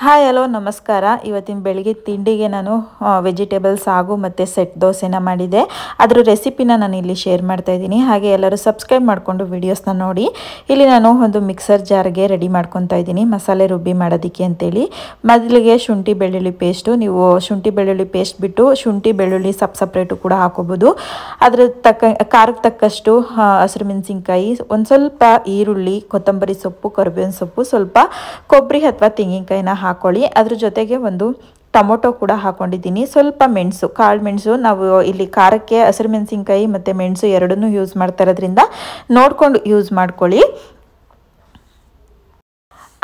Hi hello ನಮಸ್ಕಾರ. ಇವತ್ತಿನ ಬೆಳಿಗ್ಗೆ ತಿಂಡಿಗೆ ನಾನು ವೆಜಿಟೇಬಲ್ ಸಾಗು ಮತ್ತು ಸೆಟ್ ದೋಸೆನ ಮಾಡಿದೆ. ಅದರ ರೆಸಿಪಿನ ನಾನು ಇಲ್ಲಿ ಶೇರ್ ಮಾಡ್ತಾ ಇದ್ದೀನಿ. ಹಾಗೆ ಎಲ್ಲರೂ ಸಬ್ಸ್ಕ್ರೈಬ್ ಮಾಡಿಕೊಂಡು ವಿಡಿಯೋಸ್ನ ನೋಡಿ. ಇಲ್ಲಿ ನಾನು ಒಂದು ಮಿಕ್ಸರ್ ಜಾರ್ಗೆ ರೆಡಿ ಮಾಡ್ಕೊತಾ ಇದ್ದೀನಿ ಮಸಾಲೆ ರುಬ್ಬಿ ಮಾಡೋದಕ್ಕೆ ಅಂತೇಳಿ. ಮೊದಲಿಗೆ ಶುಂಠಿ ಬೆಳ್ಳುಳ್ಳಿ ಪೇಸ್ಟು, ನೀವು ಶುಂಠಿ ಬೆಳ್ಳುಳ್ಳಿ ಪೇಸ್ಟ್ ಬಿಟ್ಟು ಶುಂಠಿ ಬೆಳ್ಳುಳ್ಳಿ ಸಪ್ರೇಟು ಕೂಡ ಹಾಕೋಬೋದು. ಅದ್ರ ಖಾರಕ್ಕೆ ತಕ್ಕಷ್ಟು ಹಸಿರು ಮೆಣಸಿನ್ಕಾಯಿ, ಒಂದು ಸ್ವಲ್ಪ ಈರುಳ್ಳಿ, ಕೊತ್ತಂಬರಿ ಸೊಪ್ಪು, ಕರಿಬೇವಿನ ಸೊಪ್ಪು, ಸ್ವಲ್ಪ ಕೊಬ್ಬರಿ ಅಥವಾ ತೆಂಗಿನಕಾಯಿನ ಹಾಕೊಳ್ಳಿ. ಅದ್ರ ಜೊತೆಗೆ ಒಂದು ಟೊಮೊಟೊ ಕೂಡ ಹಾಕೊಂಡಿದ್ದೀನಿ. ಸ್ವಲ್ಪ ಮೆಣಸು, ಕಾಳು ಮೆಣಸು, ನಾವು ಇಲ್ಲಿ ಖಾರಕ್ಕೆ ಹಸಿರು ಮೆಣಸಿನ್ಕಾಯಿ ಮತ್ತು ಮೆಣಸು ಎರಡನ್ನೂ ಯೂಸ್ ಮಾಡ್ತಾ ಇರೋದ್ರಿಂದ ನೋಡ್ಕೊಂಡು ಯೂಸ್ ಮಾಡ್ಕೊಳ್ಳಿ.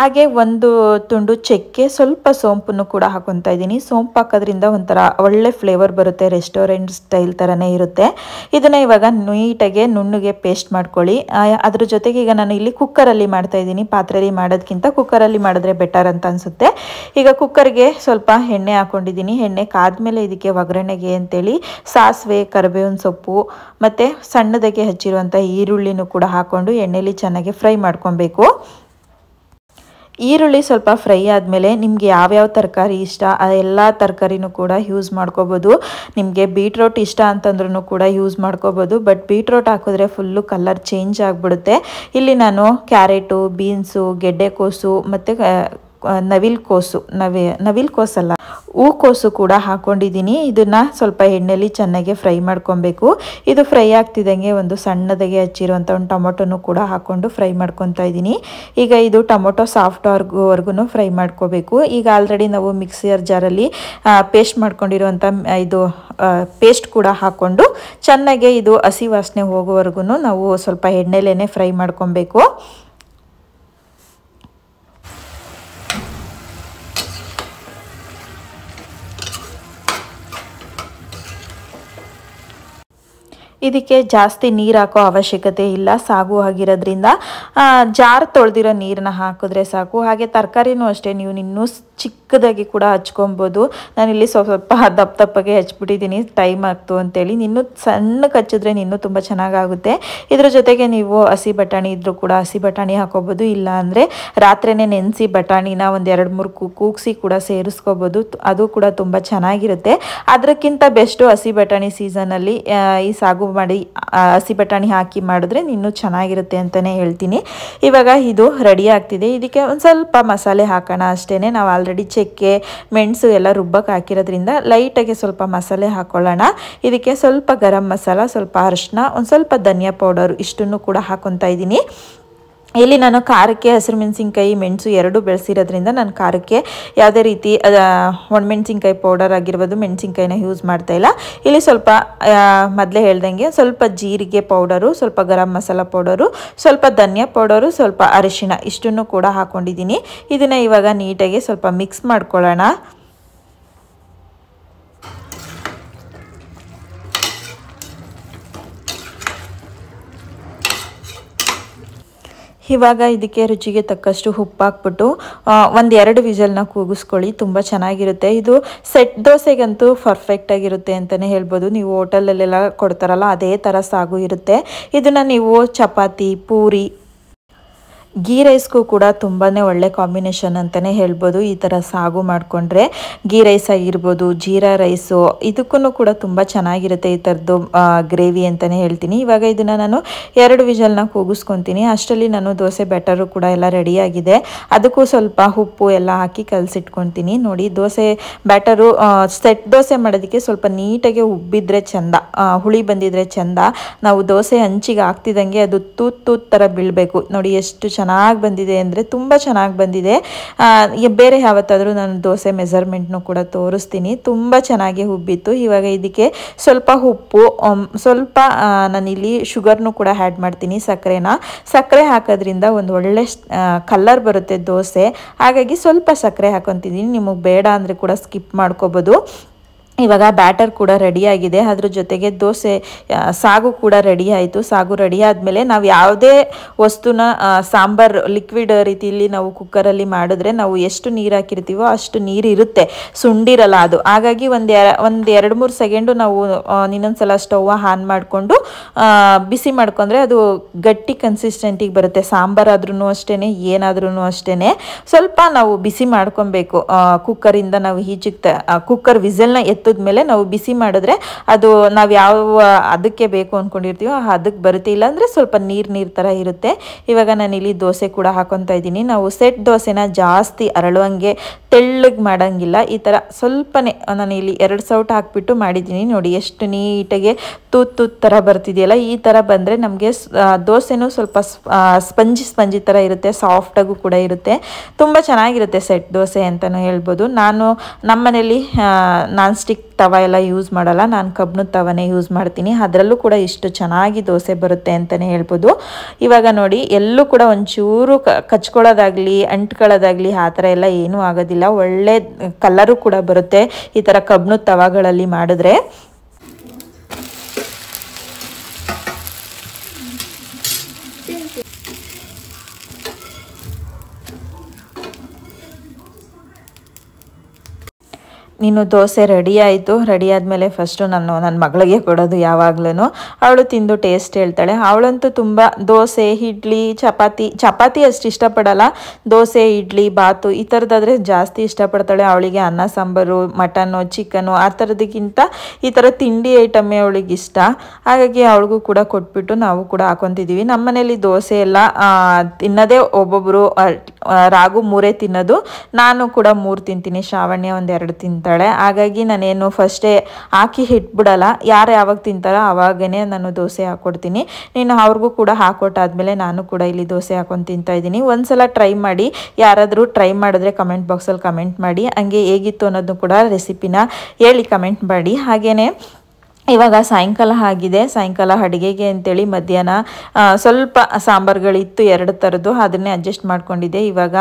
ಹಾಗೆ ಒಂದು ತುಂಡು ಚಕ್ಕೆ, ಸ್ವಲ್ಪ ಸೋಂಪನ್ನು ಕೂಡ ಹಾಕೊತಾ ಇದ್ದೀನಿ. ಸೋಂಪು ಹಾಕೋದ್ರಿಂದ ಒಂಥರ ಒಳ್ಳೆ ಫ್ಲೇವರ್ ಬರುತ್ತೆ, ರೆಸ್ಟೋರೆಂಟ್ ಸ್ಟೈಲ್ ಥರನೇ ಇರುತ್ತೆ. ಇದನ್ನು ಇವಾಗ ನೀಟಾಗೆ ನುಣ್ಣಗೆ ಪೇಸ್ಟ್ ಮಾಡ್ಕೊಳ್ಳಿ. ಅದ್ರ ಜೊತೆಗೆ ಈಗ ನಾನು ಇಲ್ಲಿ ಕುಕ್ಕರಲ್ಲಿ ಮಾಡ್ತಾ ಇದ್ದೀನಿ. ಪಾತ್ರೆಯಲ್ಲಿ ಮಾಡೋದಕ್ಕಿಂತ ಕುಕ್ಕರಲ್ಲಿ ಮಾಡಿದ್ರೆ ಬೆಟರ್ ಅಂತ ಅನಿಸುತ್ತೆ. ಈಗ ಕುಕ್ಕರ್ಗೆ ಸ್ವಲ್ಪ ಎಣ್ಣೆ ಹಾಕ್ಕೊಂಡಿದ್ದೀನಿ. ಎಣ್ಣೆ ಕಾದ್ಮೇಲೆ ಇದಕ್ಕೆ ಒಗ್ಗರಣೆಗೆ ಅಂತೇಳಿ ಸಾಸಿವೆ, ಕರಿಬೇವಿನ ಸೊಪ್ಪು ಮತ್ತು ಸಣ್ಣದಾಗಿ ಹಚ್ಚಿರುವಂಥ ಈರುಳ್ಳಿನೂ ಕೂಡ ಹಾಕ್ಕೊಂಡು ಎಣ್ಣೆಲಿ ಚೆನ್ನಾಗಿ ಫ್ರೈ ಮಾಡ್ಕೊಬೇಕು. ಈರುಳ್ಳಿ ಸ್ವಲ್ಪ ಫ್ರೈ ಆದಮೇಲೆ ನಿಮಗೆ ಯಾವ್ಯಾವ ತರಕಾರಿ ಇಷ್ಟ ಆ ಎಲ್ಲ ತರಕಾರಿನೂ ಕೂಡ ಯೂಸ್ ಮಾಡ್ಕೋಬೋದು. ನಿಮಗೆ ಬೀಟ್ರೋಟ್ ಇಷ್ಟ ಅಂತಂದ್ರೂ ಕೂಡ ಯೂಸ್ ಮಾಡ್ಕೋಬೋದು. ಬಟ್ ಬೀಟ್ರೋಟ್ ಹಾಕಿದ್ರೆ ಫುಲ್ಲು ಕಲರ್ ಚೇಂಜ್ ಆಗಿಬಿಡುತ್ತೆ. ಇಲ್ಲಿ ನಾನು ಕ್ಯಾರೆಟು, ಬೀನ್ಸು, ಗೆಡ್ಡೆಕೋಸು ಮತ್ತು ನವಿಲ್ಕೋಸಲ್ಲ ಹೂಕೋಸು ಕೂಡ ಹಾಕ್ಕೊಂಡಿದ್ದೀನಿ. ಇದನ್ನು ಸ್ವಲ್ಪ ಎಣ್ಣೆಲಿ ಚೆನ್ನಾಗಿ ಫ್ರೈ ಮಾಡ್ಕೊಬೇಕು. ಇದು ಫ್ರೈ ಆಗ್ತಿದ್ದಂಗೆ ಒಂದು ಸಣ್ಣದಾಗಿ ಹಚ್ಚಿರುವಂಥ ಒಂದು ಟೊಮೊಟೊನು ಕೂಡ ಹಾಕ್ಕೊಂಡು ಫ್ರೈ ಮಾಡ್ಕೊತಾ ಇದ್ದೀನಿ. ಈಗ ಇದು ಟೊಮೊಟೊ ಸಾಫ್ಟ್ ವರ್ಗು ಫ್ರೈ ಮಾಡ್ಕೋಬೇಕು. ಈಗ ಆಲ್ರೆಡಿ ನಾವು ಮಿಕ್ಸರ್ ಜಾರಲ್ಲಿ ಪೇಸ್ಟ್ ಮಾಡ್ಕೊಂಡಿರುವಂಥ ಇದು ಪೇಸ್ಟ್ ಕೂಡ ಹಾಕ್ಕೊಂಡು ಚೆನ್ನಾಗಿ ಇದು ಹಸಿ ವಾಸನೆ ಹೋಗೋವರೆಗೂ ನಾವು ಸ್ವಲ್ಪ ಎಣ್ಣೆಲೇನೆ ಫ್ರೈ ಮಾಡ್ಕೊಬೇಕು. ಇದಕ್ಕೆ ಜಾಸ್ತಿ ನೀರು ಹಾಕೋ ಅವಶ್ಯಕತೆ ಇಲ್ಲ, ಸಾಗು ಆಗಿರೋದ್ರಿಂದ ಜಾರ್ ತೊಳೆದಿರೋ ನೀರನ್ನ ಹಾಕಿದ್ರೆ ಸಾಕು. ಹಾಗೆ ತರಕಾರಿನೂ ಅಷ್ಟೇ, ನೀವು ಇನ್ನೂ ಚಿಕ್ಕದಾಗಿ ಕೂಡ ಹಚ್ಕೊಬೋದು. ನಾನಿಲ್ಲಿ ಸ್ವಲ್ಪ ದಪ್ಪಗೆ ಹಚ್ಬಿಟ್ಟಿದ್ದೀನಿ, ಟೈಮ್ ಆಗ್ತು ಅಂತೇಳಿ. ಇನ್ನೂ ಸಣ್ಣಕ್ಕೆ ಹಚ್ಚಿದ್ರೆ ಇನ್ನೂ ತುಂಬ ಚೆನ್ನಾಗಾಗುತ್ತೆ. ಇದ್ರ ಜೊತೆಗೆ ನೀವು ಹಸಿ ಬಟಾಣಿ ಇದ್ದರೂ ಕೂಡ ಹಸಿ ಬಟಾಣಿ ಹಾಕೋಬೋದು. ಇಲ್ಲ ಅಂದರೆ ರಾತ್ರಿನೇ ನೆನೆಸಿ ಬಟಾಣಿನ ಒಂದು 2-3 ಕೂಗಿಸಿ ಕೂಡ ಸೇರಿಸ್ಕೋಬೋದು. ಅದು ಕೂಡ ತುಂಬ ಚೆನ್ನಾಗಿರುತ್ತೆ. ಅದಕ್ಕಿಂತ ಬೆಸ್ಟು ಹಸಿ ಬಟಾಣಿ ಸೀಸನಲ್ಲಿ ಈ ಸಾಗು ಮಾಡಿ ಹಸಿ ಬಟಾಣಿ ಹಾಕಿ ಮಾಡಿದ್ರೆ ಇನ್ನೂ ಚೆನ್ನಾಗಿರುತ್ತೆ ಅಂತಲೇ ಹೇಳ್ತೀನಿ. ಇವಾಗ ಇದು ರೆಡಿ ಆಗ್ತಿದೆ. ಇದಕ್ಕೆ ಒಂದು ಸ್ವಲ್ಪ ಮಸಾಲೆ ಹಾಕೋಣ ಅಷ್ಟೇ. ನಾವು ಆಲ್ರೆಡಿ ಚಕ್ಕೆ, ಮೆಣಸು ಎಲ್ಲ ರುಬ್ಬಕ್ಕೆ ಹಾಕಿರೋದ್ರಿಂದ ಲೈಟಾಗಿ ಸ್ವಲ್ಪ ಮಸಾಲೆ ಹಾಕ್ಕೊಳ್ಳೋಣ. ಇದಕ್ಕೆ ಸ್ವಲ್ಪ ಗರಂ ಮಸಾಲ, ಸ್ವಲ್ಪ ಅರಿಶಿನ, ಒಂದು ಸ್ವಲ್ಪ ಧನಿಯಾ ಪೌಡರು ಇಷ್ಟನ್ನು ಕೂಡ ಹಾಕ್ಕೊತಾ ಇದ್ದೀನಿ. ಇಲ್ಲಿ ನಾನು ಖಾರಕ್ಕೆ ಹಸಿರು ಮೆಣಸಿನ್ಕಾಯಿ, ಮೆಣಸು ಎರಡೂ ಬೆಳೆಸಿರೋದ್ರಿಂದ ನಾನು ಖಾರಕ್ಕೆ ಯಾವುದೇ ರೀತಿ ಒಣಮೆಣಸಿನ್ಕಾಯಿ ಪೌಡರ್ ಆಗಿರ್ಬೋದು ಮೆಣಸಿನ್ಕಾಯಿನ ಯೂಸ್ ಮಾಡ್ತಾಯಿಲ್ಲ. ಇಲ್ಲಿ ಸ್ವಲ್ಪ ಮೊದಲೇ ಹೇಳ್ದಂಗೆ ಸ್ವಲ್ಪ ಜೀರಿಗೆ ಪೌಡರು, ಸ್ವಲ್ಪ ಗರಂ ಮಸಾಲ ಪೌಡರು, ಸ್ವಲ್ಪ ಧನಿಯಾ ಪೌಡರು, ಸ್ವಲ್ಪ ಅರಿಶಿನ ಇಷ್ಟನ್ನು ಕೂಡ ಹಾಕ್ಕೊಂಡಿದ್ದೀನಿ. ಇದನ್ನು ಇವಾಗ ನೀಟಾಗಿ ಸ್ವಲ್ಪ ಮಿಕ್ಸ್ ಮಾಡ್ಕೊಳ್ಳೋಣ. ಇವಾಗ ಇದಕ್ಕೆ ರುಚಿಗೆ ತಕ್ಕಷ್ಟು ಉಪ್ಪು ಹಾಕ್ಬಿಟ್ಟು 1-2 ವಿಸಲ್ನ ಕೂಗಿಸ್ಕೊಳ್ಳಿ. ತುಂಬ ಚೆನ್ನಾಗಿರುತ್ತೆ. ಇದು ಸೆಟ್ ದೋಸೆಗಂತೂ ಪರ್ಫೆಕ್ಟಾಗಿರುತ್ತೆ ಅಂತಲೇ ಹೇಳ್ಬೋದು. ನೀವು ಹೋಟೆಲಲ್ಲೆಲ್ಲ ಕೊಡ್ತಾರಲ್ಲ ಅದೇ ಥರ ಸಾಗು ಇರುತ್ತೆ. ಇದನ್ನು ನೀವು ಚಪಾತಿ, ಪೂರಿ, ಗೀ ರೈಸ್ಗೂ ಕೂಡ ತುಂಬಾ ಒಳ್ಳೆ ಕಾಂಬಿನೇಷನ್ ಅಂತಲೇ ಹೇಳ್ಬೋದು. ಈ ಥರ ಸಾಗು ಮಾಡಿಕೊಂಡ್ರೆ ಗೀ ರೈಸ್ ಆಗಿರ್ಬೋದು, ಜೀರಾ ರೈಸು, ಇದಕ್ಕೂ ಕೂಡ ತುಂಬ ಚೆನ್ನಾಗಿರುತ್ತೆ ಈ ಥರದ್ದು ಗ್ರೇವಿ ಅಂತಲೇ ಹೇಳ್ತೀನಿ. ಇವಾಗ ಇದನ್ನು ನಾನು 2 ವಿಸಲ್ನ ಕೂಗಿಸ್ಕೊತೀನಿ. ಅಷ್ಟರಲ್ಲಿ ನಾನು ದೋಸೆ ಬ್ಯಾಟರು ಕೂಡ ಎಲ್ಲ ರೆಡಿಯಾಗಿದೆ. ಅದಕ್ಕೂ ಸ್ವಲ್ಪ ಉಪ್ಪು ಎಲ್ಲ ಹಾಕಿ ಕಲಸಿಟ್ಕೊತೀನಿ. ನೋಡಿ, ದೋಸೆ ಬ್ಯಾಟರು ಸೆಟ್ ದೋಸೆ ಮಾಡೋದಕ್ಕೆ ಸ್ವಲ್ಪ ನೀಟಾಗಿ ಉಬ್ಬಿದ್ರೆ ಚೆಂದ, ಹುಳಿ ಬಂದಿದ್ರೆ ಚೆಂದ. ನಾವು ದೋಸೆ ಹಂಚಿಗೆ ಹಾಕ್ತಿದ್ದಂಗೆ ಅದು ತೂತ್ ಥರ ಬೀಳಬೇಕು. ನೋಡಿ ಎಷ್ಟು ಚೆನ್ನಾಗಿ ಬಂದಿದೆ ಅಂದರೆ ತುಂಬ ಚೆನ್ನಾಗಿ ಬಂದಿದೆ. ಬೇರೆ ಯಾವತ್ತಾದರೂ ನಾನು ದೋಸೆ ಮೆಜರ್ಮೆಂಟ್ನು ಕೂಡ ತೋರಿಸ್ತೀನಿ. ತುಂಬ ಚೆನ್ನಾಗಿ ಉಬ್ಬಿತ್ತು. ಇವಾಗ ಇದಕ್ಕೆ ಸ್ವಲ್ಪ ಉಪ್ಪು, ಸ್ವಲ್ಪ ನಾನಿಲ್ಲಿ ಶುಗರ್ನು ಕೂಡ ಆ್ಯಡ್ ಮಾಡ್ತೀನಿ, ಸಕ್ಕರೆ ಹಾಕೋದ್ರಿಂದ ಒಂದು ಒಳ್ಳೆ ಕಲರ್ ಬರುತ್ತೆ ದೋಸೆ. ಹಾಗಾಗಿ ಸ್ವಲ್ಪ ಸಕ್ಕರೆ ಹಾಕೊತಿದ್ದೀನಿ. ನಿಮಗೆ ಬೇಡ ಅಂದರೆ ಕೂಡ ಸ್ಕಿಪ್ ಮಾಡ್ಕೋಬೋದು. ಇವಾಗ ಬ್ಯಾಟರ್ ಕೂಡ ರೆಡಿ ಆಗಿದೆ. ಅದ್ರ ಜೊತೆಗೆ ದೋಸೆ ಸಾಗು ಕೂಡ ರೆಡಿ ಆಯಿತು. ಸಾಗು ರೆಡಿ ಆದಮೇಲೆ ನಾವು ಯಾವುದೇ ವಸ್ತುನ ಸಾಂಬಾರ್ ಲಿಕ್ವಿಡ್ ರೀತಿಯಲ್ಲಿ ನಾವು ಕುಕ್ಕರಲ್ಲಿ ಮಾಡಿದ್ರೆ ನಾವು ಎಷ್ಟು ನೀರು ಹಾಕಿರ್ತೀವೋ ಅಷ್ಟು ನೀರು ಇರುತ್ತೆ, ಸುಂಡಿರಲ್ಲ ಅದು. ಹಾಗಾಗಿ ಒಂದು 2-3 ಸೆಕೆಂಡು ನಾವು ಇನ್ನೊಂದ್ಸಲ ಸ್ಟವ್ ಆನ್ ಮಾಡಿಕೊಂಡು ಬಿಸಿ ಮಾಡ್ಕೊಂಡ್ರೆ ಅದು ಗಟ್ಟಿ ಕನ್ಸಿಸ್ಟೆಂಟಿಗೆ ಬರುತ್ತೆ. ಸಾಂಬಾರಾದ್ರೂ ಅಷ್ಟೇ, ಏನಾದ್ರೂ ಅಷ್ಟೇ ಸ್ವಲ್ಪ ನಾವು ಬಿಸಿ ಮಾಡ್ಕೊಬೇಕು. ಕುಕ್ಕರಿಂದ ನಾವು ಕುಕ್ಕರ್ ವಿಸಲ್ನ ಮೇಲೆ ನಾವು ಬಿಸಿ ಮಾಡಿದ್ರೆ ಅದು ನಾವು ಯಾವ ಅದಕ್ಕೆ ಬೇಕು ಅಂದ್ಕೊಂಡಿರ್ತೀವೋ ಅದಕ್ಕೆ ಬರುತ್ತೆ. ಇಲ್ಲಾಂದರೆ ಸ್ವಲ್ಪ ನೀರು ಥರ ಇರುತ್ತೆ. ಇವಾಗ ನಾನು ಇಲ್ಲಿ ದೋಸೆ ಕೂಡ ಹಾಕೊತಾ ಇದ್ದೀನಿ. ನಾವು ಸೆಟ್ ದೋಸೆನ ಜಾಸ್ತಿ ಅರಳುವಂಗೆ ತೆಳ್ಳಗೆ ಮಾಡೋಂಗಿಲ್ಲ. ಈ ಥರ ಸ್ವಲ್ಪನೇ ನಾನು ಇಲ್ಲಿ 2 ಸೌಟ್ ಹಾಕ್ಬಿಟ್ಟು ಮಾಡಿದ್ದೀನಿ. ನೋಡಿ ಎಷ್ಟು ನೀಟಾಗಿ ತೂತ್ ಥರ ಬರ್ತಿದೆಯಲ್ಲ. ಈ ಥರ ಬಂದರೆ ನಮಗೆ ದೋಸೆನೂ ಸ್ವಲ್ಪ ಸ್ಪಂಜಿ ಥರ ಇರುತ್ತೆ, ಸಾಫ್ಟಾಗೂ ಕೂಡ ಇರುತ್ತೆ. ತುಂಬ ಚೆನ್ನಾಗಿರುತ್ತೆ ಸೆಟ್ ದೋಸೆ ಅಂತಲೂ ಹೇಳ್ಬೋದು. ನಾನು ನಮ್ಮನೇಲಿ ನಾನ್ ಸ್ಟಿಕ್ ತವ ಎಲ್ಲ ಯೂಸ್ ಮಾಡಲ್ಲ, ನಾನು ಕಬ್ಬಿಣದ ತವನೇ ಯೂಸ್ ಮಾಡ್ತೀನಿ. ಅದರಲ್ಲೂ ಕೂಡ ಇಷ್ಟು ಚೆನ್ನಾಗಿ ದೋಸೆ ಬರುತ್ತೆ ಅಂತಲೇ ಹೇಳ್ಬೋದು. ಇವಾಗ ನೋಡಿ ಎಲ್ಲೂ ಕೂಡ ಒಂಚೂರು ಕಚ್ಕೊಳ್ಳೋದಾಗಲಿ ಅಂಟ್ಕೊಳ್ಳೋದಾಗಲಿ ಆ ಥರ ಎಲ್ಲ ಏನೂ ಆಗೋದಿಲ್ಲ. ಒಳ್ಳೆ ಕಲರು ಕೂಡ ಬರುತ್ತೆ ಈ ಥರ ಕಬ್ಬಿಣದ ತವಗಳಲ್ಲಿ ಮಾಡಿದ್ರೆ. ನೀನು ದೋಸೆ ರೆಡಿ ಆಯಿತು. ರೆಡಿ ಆದಮೇಲೆ ಫಸ್ಟು ನನ್ನ ಮಗಳಿಗೆ ಕೊಡೋದು ಯಾವಾಗ್ಲೂ. ಅವಳು ತಿಂದು ಟೇಸ್ಟ್ ಹೇಳ್ತಾಳೆ. ಅವಳಂತೂ ತುಂಬ ದೋಸೆ, ಇಡ್ಲಿ, ಚಪಾತಿ ಅಷ್ಟು ಇಷ್ಟಪಡಲ್ಲ. ದೋಸೆ, ಇಡ್ಲಿ, ಬಾತು ಈ ಥರದ್ದಾದರೆ ಜಾಸ್ತಿ ಇಷ್ಟಪಡ್ತಾಳೆ. ಅವಳಿಗೆ ಅನ್ನ ಸಾಂಬಾರು, ಮಟನ್ನು, ಚಿಕನು ಆ ಥರದಕ್ಕಿಂತ ಈ ಥರ ತಿಂಡಿ ಐಟಮ್ಮೇ ಅವಳಿಗೆ ಇಷ್ಟ. ಹಾಗಾಗಿ ಅವಳಿಗೂ ಕೂಡ ಕೊಟ್ಬಿಟ್ಟು ನಾವು ಕೂಡ ಹಾಕೊತಿದ್ದೀವಿ. ನಮ್ಮ ಮನೇಲಿ ದೋಸೆ ಎಲ್ಲ ತಿನ್ನೋದೇ ಒಬ್ಬೊಬ್ಬರು ರಾಗು 3 ತಿನ್ನೋದು. ನಾನು ಕೂಡ 3 ತಿಂತೀನಿ. ಶ್ರಾವಣ್ಯ 1-2 ತಿಂತಾಳೆ. ಹಾಗಾಗಿ ನಾನೇನು ಫಸ್ಟೇ ಹಾಕಿ ಇಟ್ಬಿಡಲ್ಲ. ಯಾರು ಯಾವಾಗ ತಿಂತಾರೋ ಅವಾಗೇ ನಾನು ದೋಸೆ ಹಾಕ್ಕೊಡ್ತೀನಿ. ನೀನು ಅವ್ರಿಗೂ ಕೂಡ ಹಾಕೊಟ್ಟಾದ್ಮೇಲೆ ನಾನು ಕೂಡ ಇಲ್ಲಿ ದೋಸೆ ಹಾಕೊಂಡು ತಿಂತಾ ಇದ್ದೀನಿ. ಒಂದ್ಸಲ ಟ್ರೈ ಮಾಡಿ. ಯಾರಾದರೂ ಟ್ರೈ ಮಾಡಿದ್ರೆ ಕಮೆಂಟ್ ಬಾಕ್ಸಲ್ಲಿ ಕಮೆಂಟ್ ಮಾಡಿ. ಹಂಗೆ ಹೇಗಿತ್ತು ಅನ್ನೋದನ್ನು ಕೂಡ ರೆಸಿಪಿನ ಹೇಳಿ ಕಮೆಂಟ್ ಮಾಡಿ. ಹಾಗೆಯೇ ಇವಾಗ ಸಾಯಂಕಾಲ ಆಗಿದೆ. ಸಾಯಂಕಾಲ ಅಡುಗೆಗೆ ಅಂತೇಳಿ ಮಧ್ಯಾಹ್ನ ಸ್ವಲ್ಪ ಸಾಂಬಾರುಗಳಿತ್ತು 2 ಥರದ್ದು, ಅದನ್ನೇ ಅಡ್ಜಸ್ಟ್ ಮಾಡ್ಕೊಂಡಿದ್ದೆ. ಇವಾಗ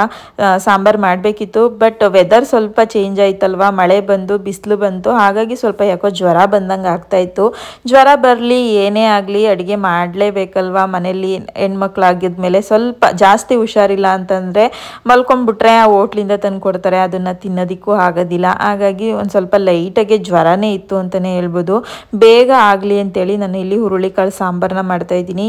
ಸಾಂಬಾರು ಮಾಡಬೇಕಿತ್ತು, ಬಟ್ ವೆದರ್ ಸ್ವಲ್ಪ ಚೇಂಜ್ ಆಯ್ತಲ್ವ, ಮಳೆ ಬಂದು ಬಿಸಿಲು ಬಂತು. ಹಾಗಾಗಿ ಸ್ವಲ್ಪ ಯಾಕೋ ಜ್ವರ ಬಂದಂಗೆ ಆಗ್ತಾಯಿತ್ತು. ಜ್ವರ ಬರಲಿ ಏನೇ ಆಗಲಿ ಅಡುಗೆ ಮಾಡಲೇಬೇಕಲ್ವ. ಮನೇಲಿ ಹೆಣ್ಮಕ್ಳಾಗಿದ್ಮೇಲೆ ಸ್ವಲ್ಪ ಜಾಸ್ತಿ ಹುಷಾರಿಲ್ಲ ಅಂತಂದರೆ ಮಲ್ಕೊಂಡ್ಬಿಟ್ರೆ ಹೋಟ್ಲಿಂದ ತಂದು ಕೊಡ್ತಾರೆ, ಅದನ್ನು ತಿನ್ನೋದಕ್ಕೂ ಆಗೋದಿಲ್ಲ. ಹಾಗಾಗಿ ಒಂದು ಸ್ವಲ್ಪ ಲೈಟಾಗಿ ಜ್ವರನೇ ಇತ್ತು ಅಂತಲೇ ಹೇಳ್ಬೋದು. ಬೇಗ ಆಗಲಿ ಅಂತೇಳಿ ನಾನು ಇಲ್ಲಿ ಹುರುಳಿಕಾಳು ಸಾಂಬಾರನ್ನ ಮಾಡ್ತಾಯಿದ್ದೀನಿ.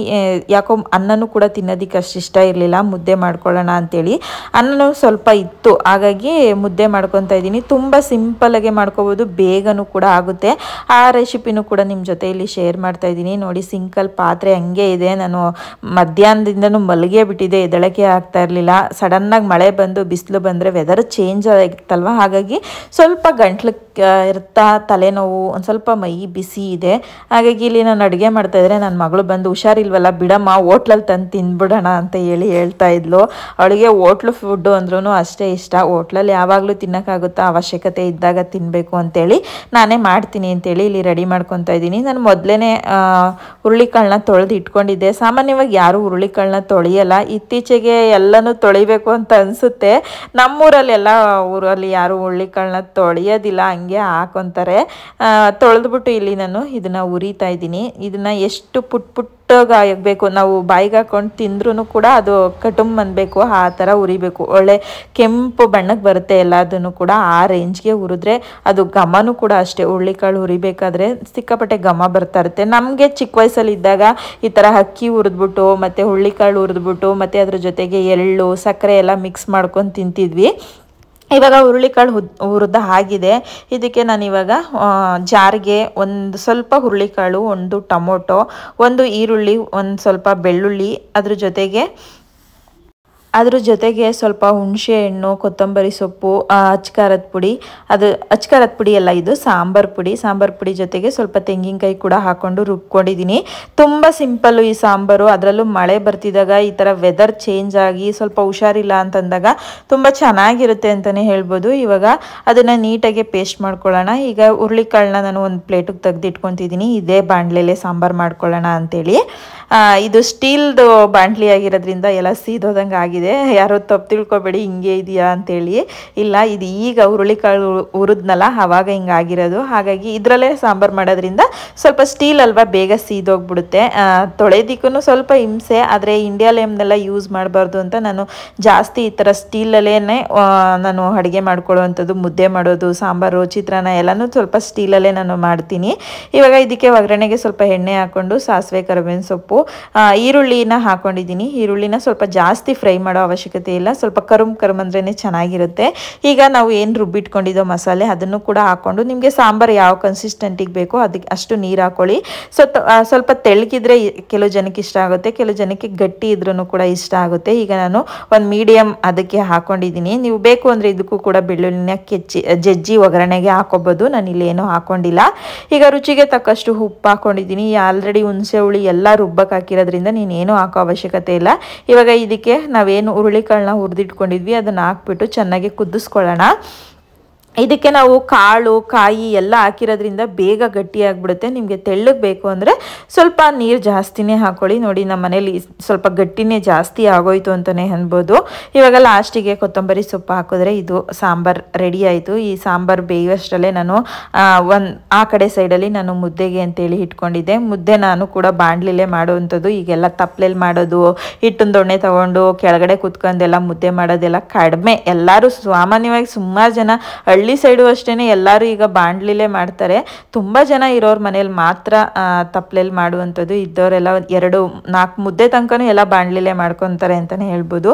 ಯಾಕೋ ಅನ್ನನೂ ಕೂಡ ತಿನ್ನೋದಕ್ಕೆ ಅಷ್ಟು ಇಷ್ಟ ಇರಲಿಲ್ಲ, ಮುದ್ದೆ ಮಾಡ್ಕೊಳ್ಳೋಣ ಅಂತೇಳಿ. ಅನ್ನನೂ ಸ್ವಲ್ಪ ಇತ್ತು, ಹಾಗಾಗಿ ಮುದ್ದೆ ಮಾಡ್ಕೊತಾ ಇದ್ದೀನಿ. ತುಂಬ ಸಿಂಪಲ್ಲಾಗೆ ಮಾಡ್ಕೋಬೋದು, ಬೇಗನೂ ಕೂಡ ಆಗುತ್ತೆ. ಆ ರೆಸಿಪಿನೂ ಕೂಡ ನಿಮ್ಮ ಜೊತೆ ಇಲ್ಲಿ ಶೇರ್ ಮಾಡ್ತಾಯಿದ್ದೀನಿ. ನೋಡಿ ಸಿಂಕಲ್ ಪಾತ್ರೆ ಹಂಗೆ ಇದೆ. ನಾನು ಮಧ್ಯಾಹ್ನದಿಂದನೂ ಮಲಗೇ ಬಿಟ್ಟಿದ್ದೆ, ಎದಳಕೆ ಆಗ್ತಾ ಇರಲಿಲ್ಲ. ಸಡನ್ನಾಗಿ ಮಳೆ ಬಂದು ಬಿಸಿಲು ಬಂದರೆ ವೆದರ್ ಚೇಂಜ್ ಆಗಿತ್ತಲ್ವ, ಹಾಗಾಗಿ ಸ್ವಲ್ಪ ಗಂಟ್ಲು ಇರ್ತಾ ತಲೆನೋವು, ಒಂದು ಸ್ವಲ್ಪ ಮೈ ಬಿಸಿ ಇದೆ. ಹಾಗಾಗಿ ಇಲ್ಲಿ ನಾನು ಅಡುಗೆ ಮಾಡ್ತಾಯಿದ್ರೆ ನನ್ನ ಮಗಳು ಬಂದು ಹುಷಾರಿಲ್ವಲ್ಲ ಬಿಡಮ್ಮ ಹೋಟ್ಲಲ್ಲಿ ತಂದು ತಿಂದ್ಬಿಡೋಣ ಅಂತ ಹೇಳ್ತಾ ಇದ್ಲು. ಅವಳಿಗೆ ಹೋಟ್ಲು ಫುಡ್ಡು ಅಂದ್ರೂ ಅಷ್ಟೇ ಇಷ್ಟ. ಹೋಟ್ಲಲ್ಲಿ ಯಾವಾಗಲೂ ತಿನ್ನೋಕ್ಕಾಗುತ್ತಾ, ಅವಶ್ಯಕತೆ ಇದ್ದಾಗ ತಿನ್ನಬೇಕು ಅಂತೇಳಿ ನಾನೇ ಮಾಡ್ತೀನಿ ಅಂತೇಳಿ ಇಲ್ಲಿ ರೆಡಿ ಮಾಡ್ಕೊತಾ ಇದ್ದೀನಿ. ನಾನು ಮೊದಲೇ ಹುರುಳಿಕಾಳನ್ನ ತೊಳೆದು ಇಟ್ಕೊಂಡಿದ್ದೆ. ಸಾಮಾನ್ಯವಾಗಿ ಯಾರೂ ಹುರುಳಿಕಾಳನ್ನ ತೊಳೆಯಲ್ಲ, ಇತ್ತೀಚೆಗೆ ಎಲ್ಲನೂ ತೊಳಿಬೇಕು ಅಂತ ಅನಿಸುತ್ತೆ. ನಮ್ಮೂರಲ್ಲೆಲ್ಲ ಊರಲ್ಲಿ ಯಾರು ಹುರುಳಿಕಾಳನ್ನ ತೊಳೆಯೋದಿಲ್ಲ, ಹಂಗೆ ಹಾಕೊತಾರೆ. ತೊಳೆದ್ಬಿಟ್ಟು ಇಲ್ಲಿ ನಾನು ಇದನ್ನು ಉರಿತಾ ಇದ್ದೀನಿ. ಇದನ್ನು ಎಷ್ಟು ಪುಟ್ಟಾಗಬೇಕು, ನಾವು ಬಾಯಿಗೆ ಹಾಕೊಂಡು ತಿಂದ್ರೂ ಕೂಡ ಅದು ಕಟುಂಬ ಅನ್ಬೇಕು, ಆ ಥರ ಉರಿಬೇಕು. ಒಳ್ಳೆ ಕೆಂಪು ಬಣ್ಣಕ್ಕೆ ಬರುತ್ತೆ ಎಲ್ಲದನ್ನು ಕೂಡ. ಆ ರೇಂಜ್ಗೆ ಉರಿದ್ರೆ ಅದು ಘಮನೂ ಕೂಡ ಅಷ್ಟೇ. ಹುರುಳಿಕಾಳು ಉರಿಬೇಕಾದ್ರೆ ಸಿಕ್ಕಾಪಟ್ಟೆ ಘಮ ಬರ್ತಾ ಇರುತ್ತೆ. ನಮಗೆ ಚಿಕ್ಕ ವಯಸ್ಸಲ್ಲಿ ಇದ್ದಾಗ ಈ ಥರ ಅಕ್ಕಿ ಹುರಿದ್ಬಿಟ್ಟು ಮತ್ತು ಹುರುಳಿಕಾಳು ಹುರಿದ್ಬಿಟ್ಟು ಮತ್ತು ಅದ್ರ ಜೊತೆಗೆ ಎಳ್ಳು ಸಕ್ಕರೆ ಎಲ್ಲ ಮಿಕ್ಸ್ ಮಾಡ್ಕೊಂಡು ತಿಂತಿದ್ವಿ. ಇವಾಗ ಹುರುಳಿಕಾಳು ಹುರಿದ ಆಗಿದೆ. ಇದಕ್ಕೆ ನಾನಿವಾಗ ಜಾರಿಗೆ ಒಂದು ಸ್ವಲ್ಪ ಹುರುಳಿಕಾಳು, 1 ಟೊಮೊಟೊ, 1 ಈರುಳ್ಳಿ, ಒಂದು ಸ್ವಲ್ಪ ಬೆಳ್ಳುಳ್ಳಿ, ಅದ್ರ ಜೊತೆಗೆ ಸ್ವಲ್ಪ ಹುಣಸೆ ಹಣ್ಣು, ಕೊತ್ತಂಬರಿ ಸೊಪ್ಪು, ಅಚ್ಕಾರದ ಪುಡಿ, ಅದು ಅಚ್ಕಾರದ ಪುಡಿ ಎಲ್ಲ ಇದು ಸಾಂಬಾರು ಪುಡಿ ಜೊತೆಗೆ ಸ್ವಲ್ಪ ತೆಂಗಿನಕಾಯಿ ಕೂಡ ಹಾಕ್ಕೊಂಡು ರುಬ್ಕೊಂಡಿದ್ದೀನಿ. ತುಂಬ ಸಿಂಪಲ್ಲು ಈ ಸಾಂಬಾರು. ಅದರಲ್ಲೂ ಮಳೆ ಬರ್ತಿದ್ದಾಗ ಈ ಥರ ವೆದರ್ ಚೇಂಜ್ ಆಗಿ ಸ್ವಲ್ಪ ಹುಷಾರಿಲ್ಲ ಅಂತಂದಾಗ ತುಂಬ ಚೆನ್ನಾಗಿರುತ್ತೆ ಅಂತಲೇ ಹೇಳ್ಬೋದು. ಇವಾಗ ಅದನ್ನು ನೀಟಾಗಿ ಪೇಸ್ಟ್ ಮಾಡ್ಕೊಳ್ಳೋಣ. ಈಗ ಹುರುಳಿಕಾಳನ್ನ ನಾನು ಒಂದು ಪ್ಲೇಟಿಗೆ ತೆಗೆದಿಟ್ಕೊತಿದ್ದೀನಿ. ಇದೇ ಬಾಣಲೆಲೆ ಸಾಂಬಾರು ಮಾಡ್ಕೊಳ್ಳೋಣ ಅಂತೇಳಿ. ಇದು ಸ್ಟೀಲ್ದು ಬಾಣಲಿ ಆಗಿರೋದ್ರಿಂದ ಎಲ್ಲ ಸೀದೋದಂಗೆ ಆಗಿದೆ. ಆಗಿದೆ, ಯಾರೋ ತಪ್ಪು ತಿಳ್ಕೊಬೇಡಿ ಹಿಂಗೆ ಇದೆಯಾ ಅಂತೇಳಿ. ಇಲ್ಲ, ಇದು ಈಗ ಹುರುಳಿಕಾಳು ಹುರಿದ್ನಲ್ಲ ಆವಾಗ ಹಿಂಗಾಗಿರೋದು. ಹಾಗಾಗಿ ಇದರಲ್ಲೇ ಸಾಂಬಾರು ಮಾಡೋದ್ರಿಂದ ಸ್ವಲ್ಪ ಸ್ಟೀಲ್ ಅಲ್ವಾ, ಬೇಗ ಸೀದೋಗ್ಬಿಡುತ್ತೆ. ತೊಳೆದಿಕ್ಕೂ ಸ್ವಲ್ಪ ಹಿಂಸೆ, ಆದರೆ ಇಂಡಿಯಾ ಲೇಮ್ನೆಲ್ಲ ಯೂಸ್ ಮಾಡಬಾರ್ದು ಅಂತ ನಾನು ಜಾಸ್ತಿ ಈ ಥರ ಸ್ಟೀಲಲ್ಲೇ ನಾನು ಅಡುಗೆ ಮಾಡ್ಕೊಳ್ಳೋವಂಥದ್ದು. ಮುದ್ದೆ ಮಾಡೋದು, ಸಾಂಬಾರು, ಚಿತ್ರಾನ್ನ ಎಲ್ಲನೂ ಸ್ವಲ್ಪ ಸ್ಟೀಲಲ್ಲೇ ನಾನು ಮಾಡ್ತೀನಿ. ಇವಾಗ ಇದಕ್ಕೆ ಒಗ್ಗರಣೆಗೆ ಸ್ವಲ್ಪ ಎಣ್ಣೆ ಹಾಕ್ಕೊಂಡು ಸಾಸಿವೆ, ಕರಿಬೇವಿನ ಸೊಪ್ಪು, ಈರುಳ್ಳಿನ ಹಾಕ್ಕೊಂಡಿದ್ದೀನಿ. ಈರುಳ್ಳಿನ ಸ್ವಲ್ಪ ಜಾಸ್ತಿ ಫ್ರೈ ಮಾಡೋ ಅವಶ್ಯಕತೆ ಇಲ್ಲ, ಸ್ವಲ್ಪ ಕರುಮ್ ಅಂದ್ರೇ ಚೆನ್ನಾಗಿರುತ್ತೆ. ಈಗ ನಾವು ಏನು ರುಬ್ಬಿಟ್ಕೊಂಡಿದ್ದೋ ಮಸಾಲೆ ಅದನ್ನು ಕೂಡ ಹಾಕ್ಕೊಂಡು, ನಿಮಗೆ ಸಾಂಬಾರು ಯಾವ ಕನ್ಸಿಸ್ಟೆಂಟಿಗೆ ಬೇಕೋ ಅದಕ್ಕೆ ಅಷ್ಟು ನೀರು ಹಾಕ್ಕೊಳ್ಳಿ. ಸ್ವಲ್ಪ ತೆಳ್ಳಗಿದ್ರೆ ಕೆಲವು ಜನಕ್ಕೆ ಇಷ್ಟ ಆಗುತ್ತೆ, ಕೆಲವು ಜನಕ್ಕೆ ಗಟ್ಟಿ ಇದ್ರೂ ಕೂಡ ಇಷ್ಟ ಆಗುತ್ತೆ. ಈಗ ನಾನು ಒಂದು ಮೀಡಿಯಮ್ ಅದಕ್ಕೆ ಹಾಕ್ಕೊಂಡಿದ್ದೀನಿ. ನೀವು ಬೇಕು ಅಂದರೆ ಇದಕ್ಕೂ ಕೂಡ ಬೆಳ್ಳುಳ್ಳಿನ ಜಜ್ಜಿ ಒಗ್ಗರಣೆಗೆ ಹಾಕೋಬೋದು. ನಾನು ಇಲ್ಲಿ ಏನೂ ಹಾಕ್ಕೊಂಡಿಲ್ಲ. ಈಗ ರುಚಿಗೆ ತಕ್ಕಷ್ಟು ಉಪ್ಪು ಹಾಕ್ಕೊಂಡಿದ್ದೀನಿ. ಆಲ್ರೆಡಿ ಹುಣಸೆ ಹುಳಿ ಎಲ್ಲ ರುಬ್ಬಕ್ಕೆ ಹಾಕಿರೋದ್ರಿಂದ ನೀನೇನು ಹಾಕೋ ಅವಶ್ಯಕತೆ ಇಲ್ಲ. ಇವಾಗ ಇದಕ್ಕೆ ನಾವೇನು ಹುರುಳಿಕಾಳನ್ನ ಹುರಿದಿಟ್ಕೊಂಡಿದ್ವಿ ಅದನ್ನು ಹಾಕ್ಬಿಟ್ಟು ಚೆನ್ನಾಗಿ ಕುದಿಸ್ಕೊಳ್ಳೋಣ. ಇದಕ್ಕೆ ನಾವು ಕಾಳು, ಕಾಯಿ ಎಲ್ಲ ಹಾಕಿರೋದ್ರಿಂದ ಬೇಗ ಗಟ್ಟಿಯಾಗಿಬಿಡುತ್ತೆ. ನಿಮಗೆ ತೆಳ್ಳಗೆ ಬೇಕು ಅಂದರೆ ಸ್ವಲ್ಪ ನೀರು ಜಾಸ್ತಿನೇ ಹಾಕ್ಕೊಳ್ಳಿ. ನೋಡಿ, ನಮ್ಮ ಮನೇಲಿ ಸ್ವಲ್ಪ ಗಟ್ಟಿನೇ ಜಾಸ್ತಿ ಆಗೋಯ್ತು ಅಂತಲೇ ಅನ್ಬೋದು. ಇವಾಗ ಲಾಸ್ಟಿಗೆ ಕೊತ್ತಂಬರಿ ಸೊಪ್ಪು ಹಾಕಿದ್ರೆ ಇದು ಸಾಂಬಾರು ರೆಡಿ ಆಯಿತು. ಈ ಸಾಂಬಾರು ಬೇಯುವಷ್ಟರಲ್ಲೇ ನಾನು ಆ ಕಡೆ ಸೈಡಲ್ಲಿ ನಾನು ಮುದ್ದೆಗೆ ಅಂತೇಳಿ ಇಟ್ಕೊಂಡಿದ್ದೆ. ಮುದ್ದೆ ನಾನು ಕೂಡ ಬಾಣಲಿಲೇ ಮಾಡುವಂಥದ್ದು. ಈಗೆಲ್ಲ ತಪ್ಪಲೆಲ್ಲಿ ಮಾಡೋದು, ಹಿಟ್ಟಿನ ದೊಣ್ಣೆ ತೊಗೊಂಡು ಕೆಳಗಡೆ ಕುತ್ಕೊಂಡೆಲ್ಲ ಮುದ್ದೆ ಮಾಡೋದೆಲ್ಲ ಕಡಿಮೆ. ಎಲ್ಲರೂ ಸಾಮಾನ್ಯವಾಗಿ ಸುಮಾರು ಜನ ಹಳ್ಳಿ ಸೈಡು ಅಷ್ಟೇ ಎಲ್ಲರೂ ಈಗ ಬಾಣಲಿಲೇ ಮಾಡ್ತಾರೆ. ತುಂಬ ಜನ ಇರೋರ ಮನೇಲಿ ಮಾತ್ರ ತಪ್ಪಲೆಲ್ಲಿ ಮಾಡುವಂಥದ್ದು. ಇದ್ದವರೆಲ್ಲ 2-4 ಮುದ್ದೆ ತನಕನೂ ಎಲ್ಲ ಬಾಣಲಿಲೇ ಮಾಡ್ಕೊತಾರೆ ಅಂತಲೇ ಹೇಳ್ಬೋದು.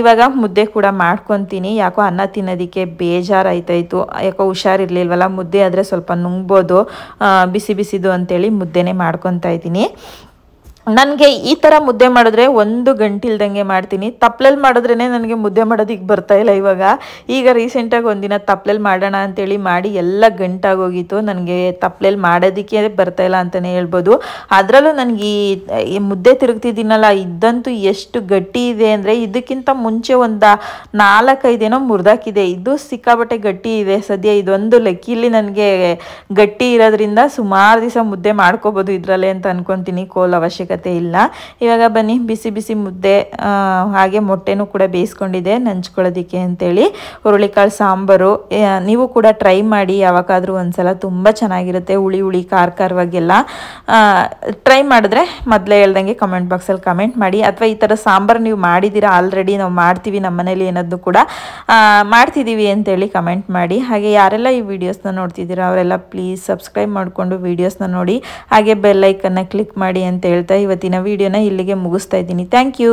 ಇವಾಗ ಮುದ್ದೆ ಕೂಡ ಮಾಡ್ಕೊತೀನಿ. ಯಾಕೋ ಅನ್ನ ತಿನ್ನೋದಕ್ಕೆ ಬೇಜಾರಾಯ್ತಾಯಿತ್ತು. ಯಾಕೋ ಹುಷಾರಿರ್ಲಿಲ್ವಲ್ಲ, ಮುದ್ದೆ ಆದರೆ ಸ್ವಲ್ಪ ನುಂಗ್ಬೋದು ಬಿಸಿ ಬಿಸಿದು ಅಂತೇಳಿ ಮುದ್ದೆನೇ ಮಾಡ್ಕೊತಾ ಇದ್ದೀನಿ. ನನಗೆ ಈ ಥರ ಮುದ್ದೆ ಮಾಡಿದ್ರೆ 1 ಗಂಟೆ ಇಲ್ದಂಗೆ ಮಾಡ್ತೀನಿ. ತಪ್ಪಲೆಲ್ಲಿ ಮಾಡಿದ್ರೇ ನನಗೆ ಮುದ್ದೆ ಮಾಡೋದಕ್ಕೆ ಬರ್ತಾಯಿಲ್ಲ. ಈಗ ರೀಸೆಂಟಾಗಿ ಒಂದಿನ ತಪ್ಪಲೆಲ್ಲಿ ಮಾಡೋಣ ಅಂತೇಳಿ ಮಾಡಿ ಎಲ್ಲ ಗಂಟಾಗೋಗಿತ್ತು. ನನಗೆ ತಪ್ಪಲೆಲ್ಲಿ ಮಾಡೋದಕ್ಕೆ ಬರ್ತಾಯಿಲ್ಲ ಅಂತಲೇ ಹೇಳ್ಬೋದು. ಅದರಲ್ಲೂ ನನಗೆ ಈ ಮುದ್ದೆ ತಿರುಗ್ತಿದ್ದೀನಲ್ಲ, ಇದಂತೂ ಎಷ್ಟು ಗಟ್ಟಿ ಇದೆ ಅಂದರೆ ಇದಕ್ಕಿಂತ ಮುಂಚೆ ಒಂದು 4-5 ಏನೋ ಮುರಿದಾಕಿದೆ. ಇದು ಸಿಕ್ಕಾಬಟ್ಟೆ ಗಟ್ಟಿ ಇದೆ. ಸದ್ಯ ಇದೊಂದು ಲೆಕ್ಕಿಲಿ ನನಗೆ ಗಟ್ಟಿ ಇರೋದ್ರಿಂದ ಸುಮಾರು ದಿವಸ ಮುದ್ದೆ ಮಾಡ್ಕೋಬೋದು ಇದರಲ್ಲೇ ಅಂತ ಅನ್ಕೊತೀನಿ. ಕೋಲ್ ಅವಶ್ಯಕತೆ ಇಲ್ಲ. ಇವಾಗ ಬನ್ನಿ, ಬಿಸಿ ಬಿಸಿ ಮುದ್ದೆ ಹಾಗೆ ಮೊಟ್ಟೆನೂ ಕೂಡ ಬೇಯಿಸ್ಕೊಂಡಿದೆ ನಂಚ್ಕೊಳ್ಳೋದಕ್ಕೆ ಅಂತೇಳಿ. ಹುರುಳಿಕಾಳು ಸಾಂಬಾರು ನೀವು ಕೂಡ ಟ್ರೈ ಮಾಡಿ ಯಾವಾಗಾದರೂ ಒಂದ್ಸಲ, ತುಂಬ ಚೆನ್ನಾಗಿರುತ್ತೆ. ಹುಳಿ ಖಾರವಾಗೆಲ್ಲ ಟ್ರೈ ಮಾಡಿದ್ರೆ ಮೊದಲೇ ಹೇಳ್ದಂಗೆ ಕಮೆಂಟ್ ಬಾಕ್ಸಲ್ಲಿ ಕಮೆಂಟ್ ಮಾಡಿ. ಅಥವಾ ಈ ಥರ ಸಾಂಬಾರು ನೀವು ಮಾಡಿದ್ದೀರಾ ಆಲ್ರೆಡಿ, ನಾವು ಮಾಡ್ತೀವಿ ನಮ್ಮ ಮನೇಲಿ ಏನಾದರೂ ಕೂಡ ಮಾಡ್ತಿದ್ದೀವಿ ಅಂತೇಳಿ ಕಮೆಂಟ್ ಮಾಡಿ. ಹಾಗೆ ಯಾರೆಲ್ಲ ಈ ವಿಡಿಯೋಸ್ನ ನೋಡ್ತಿದ್ದೀರಾ ಅವರೆಲ್ಲ ಪ್ಲೀಸ್ ಸಬ್ಸ್ಕ್ರೈಬ್ ಮಾಡಿಕೊಂಡು ವಿಡಿಯೋಸ್ನ ನೋಡಿ, ಹಾಗೆ ಬೆಲ್ ಐಕನ್ನ ಕ್ಲಿಕ್ ಮಾಡಿ ಅಂತ ಹೇಳ್ತಾ ಇವತ್ತಿನ ವಿಡಿಯೋನ ಇಲ್ಲಿಗೆ ಮುಗಿಸ್ತಾ ಇದ್ದೀನಿ. Thank you.